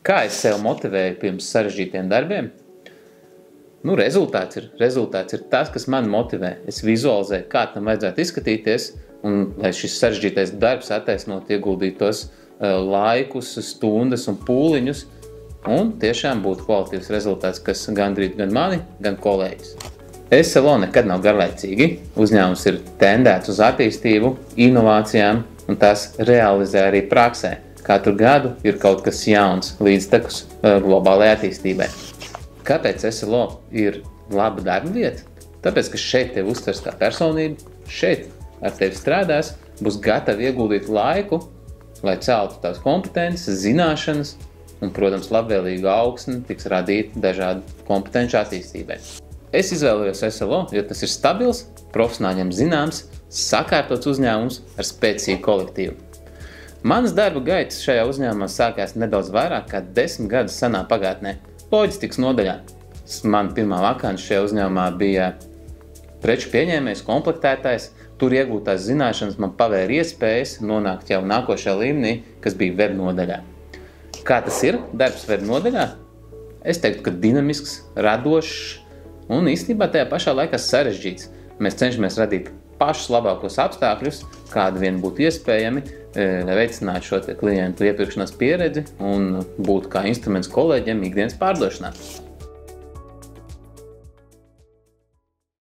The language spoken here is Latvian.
Kā es sev motivēju pirms sarežģītiem darbiem? Rezultāts ir tas, kas man motivē. Es vizualizēju, kā tam vajadzētu izskatīties, un lai šis sarežģītais darbs attaisnot ieguldītos laikus, stundas un pūliņus, un tiešām būtu kvalitīvs rezultāts, kas gandrīz gan mani, gan kolēģis. SLO nekad nav garlaicīgi. Uzņēmums ir tendēts uz attīstību, inovācijām, un tās realizē arī praksē. Katru gadu ir kaut kas jauns līdztekus globālajai attīstībai. Kāpēc SLO ir laba darba vieta? Tāpēc, ka šeit tevi uztvers kā personību, šeit ar tevi strādās, būs gatavi ieguldīt laiku, lai celtu tās kompetences, zināšanas un, protams, labvēlīgu augsni tiks radīta dažādu kompetenci attīstībai. Es izvēlējos SLO, jo tas ir stabils, profesionāļiem zināms, sakārtots uzņēmums ar spēcīgu kolektīvu. Manas darba gaitas šajā uzņēmumā sākās nedaudz vairāk kā 10 gadus senā pagātnē, loģistikas nodaļā. Man pirmā vakance šajā uzņēmumā bija preču pieņēmējs, komplektētājs. Tur iegūtās zināšanas man pavēra iespējas nonākt jau nākošajā līmenī, kas bija web nodaļā. Kā tas ir darbs web nodaļā? Es teiktu, ka dinamisks, radošs un īstenībā tajā pašā laikā sarežģīts. Mēs cenšamies radīt pašus labākos apstākļus, kādi vien būtu iespējami, lai veicinātu šo klientu iepirkšanās pieredzi un būtu kā instruments kolēģiem ikdienas pārdošanā.